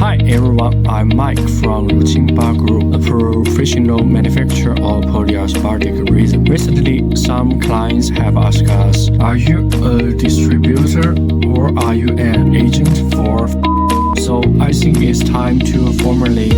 Hi everyone, I'm Mike from Ruqinba Group, a professional manufacturer of polyaspartic resin. Recently, some clients have asked us, are you a distributor or are you an agent for So I think it's time to formally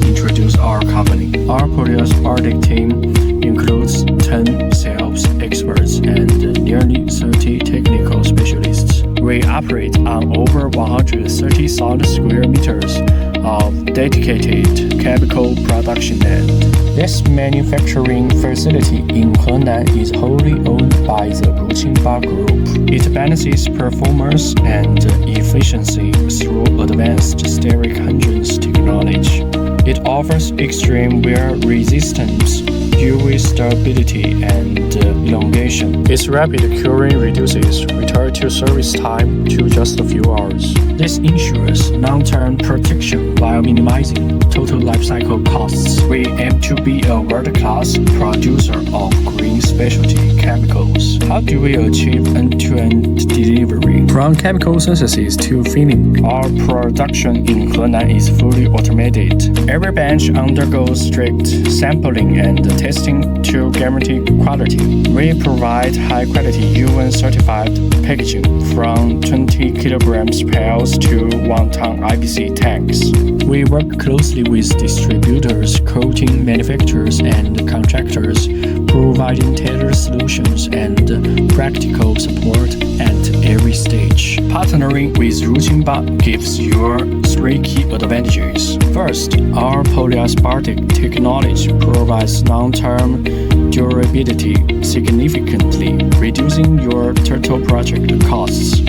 introduce our company. Our polyaspartic team includes 10 sales experts and nearly 30 technical specialists. We operate on over 130,000 square meters of dedicated chemical production land. This manufacturing facility in Henan is wholly owned by the Ruqinba Group. It balances performance and efficiency through advanced steric hydrogen technology. It offers extreme wear resistance, UV stability, and elongation. Its rapid curing reduces return to service time to just a few hours. This ensures long-term protection while minimizing total lifecycle costs. We aim to be a world-class producer of green specialty chemicals. How do we achieve end-to-end delivery? From chemical synthesis to filling, our production in Henan is fully automated. Every batch undergoes strict sampling and testing to guarantee quality. We provide high-quality UN-certified packaging from 20 kilograms pails to 1-ton IBC tanks. We work closely with distributors, coating manufacturers, and contractors, providing tailored solutions and practical support at every stage. Partnering with Ruqinba gives you 3 key advantages. First, our polyaspartic technology provides long-term durability, significantly reducing your total project costs.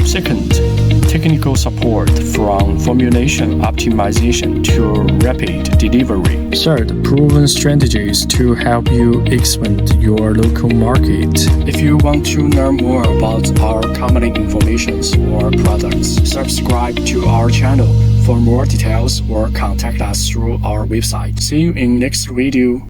Second, technical support from formulation optimization to rapid delivery. Third, proven strategies to help you expand your local market. If you want to learn more about our company information or products, subscribe to our channel for more details or contact us through our website. See you in next video.